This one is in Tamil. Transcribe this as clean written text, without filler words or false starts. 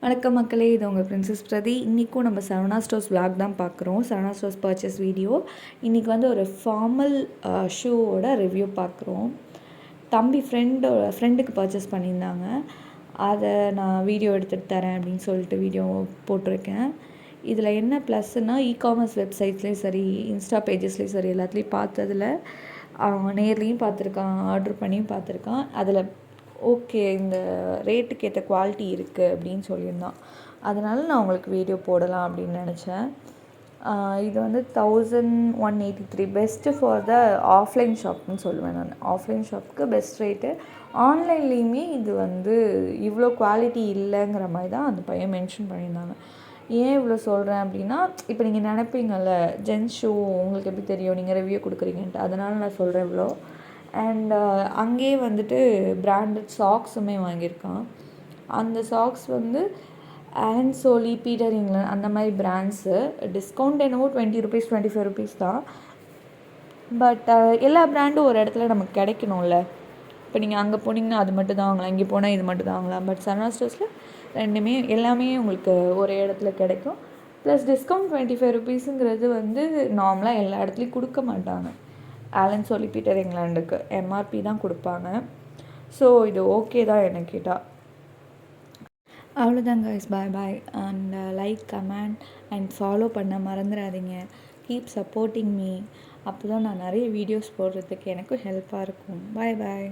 வணக்கம் மக்களே, இது உங்கள் பிரின்சஸ் பிரதி. இன்றைக்கும் நம்ம சரவணா ஸ்டோர்ஸ் விளாக் தான் பார்க்குறோம். Saravana stores purchase video. இன்றைக்கி வந்து ஒரு ஃபார்மல் ஷூவோட ரிவ்யூ பார்க்குறோம். தம்பி ஃப்ரெண்டுக்கு பர்ச்சேஸ் பண்ணியிருந்தாங்க. அதை நான் வீடியோ எடுத்துகிட்டு தரேன் அப்படின்னு சொல்லிட்டு வீடியோ போட்டிருக்கேன். இதில் என்ன ப்ளஸ்னால், இகாமர்ஸ் வெப்சைட்ஸ்லேயும் சரி, இன்ஸ்டா பேஜஸ்லேயும் சரி, எல்லாத்துலேயும் பார்த்ததில் நேர்லேயும் பார்த்துருக்கான், ஆர்டர் பண்ணியும் பார்த்துருக்கான். அதில் ஓகே, இந்த ரேட்டுக்கு ஏற்ற குவாலிட்டி இருக்குது அப்படின்னு சொல்லியிருந்தான். அதனால் நான் உங்களுக்கு வீடியோ போடலாம் அப்படின்னு நினச்சேன். இது வந்து 1183 பெஸ்ட்டு ஃபார் த ஆஃப்லைன் ஷாப்னு சொல்லுவேன் நான். ஆஃப்லைன் ஷாப்புக்கு பெஸ்ட் ரேட்டு. ஆன்லைன்லேயுமே இது வந்து இவ்வளோ குவாலிட்டி இல்லைங்கிற மாதிரி தான் அந்த பையன் மென்ஷன் பண்ணியிருந்தாங்க. ஏன் இவ்வளோ சொல்கிறேன் அப்படின்னா, இப்போ நீங்கள் நினைப்பீங்கள்ல, ஜென்ஸ் ஷூ உங்களுக்கு எப்படி தெரியும், நீங்கள் ரிவ்யூ கொடுக்குறீங்கன்ட்டு, அதனால் நான் சொல்கிறேன் இவ்வளோ. அண்ட் அங்கேயே வந்துட்டு பிராண்டட் சாக்ஸுமே வாங்கியிருக்கான். அந்த சாக்ஸ் வந்து ஆலன் சோலி, பீட்டர் இங்கிலாந்து அந்த மாதிரி பிராண்ட்ஸு. டிஸ்கவுண்ட் என்னவோ ₹20 ₹25 தான். பட் எல்லா பிராண்டும் ஒரு இடத்துல நமக்கு கிடைக்கணும்ல. இப்போ நீங்கள் அங்கே போனீங்கன்னா அது மட்டும் தான் வாங்கலாம், இங்கே போனால் இது மட்டும் தான் வாங்கலாம். பட் சரவணா ஸ்டோர்ஸில் ரெண்டுமே எல்லாமே உங்களுக்கு ஒரே இடத்துல கிடைக்கும். ப்ளஸ் டிஸ்கவுண்ட் ₹25ங்கிறது வந்து நார்மலாக எல்லா இடத்துலையும் கொடுக்க மாட்டாங்க. ஆலன் சோலி, பீட்டர் இங்கிலாண்டுக்கு எம்ஆர்பி தான் கொடுப்பாங்க. ஸோ இது ஓகே தான் என்ன கேட்டால். அவ்வளோதாங்க guys, bye bye. And like, comment and follow பண்ண மறந்துடாதீங்க. Keep supporting me. அப்போ தான் நான் நிறைய வீடியோஸ் போடுறதுக்கு எனக்கும் ஹெல்ப்பாக இருக்கும். பாய் பாய்.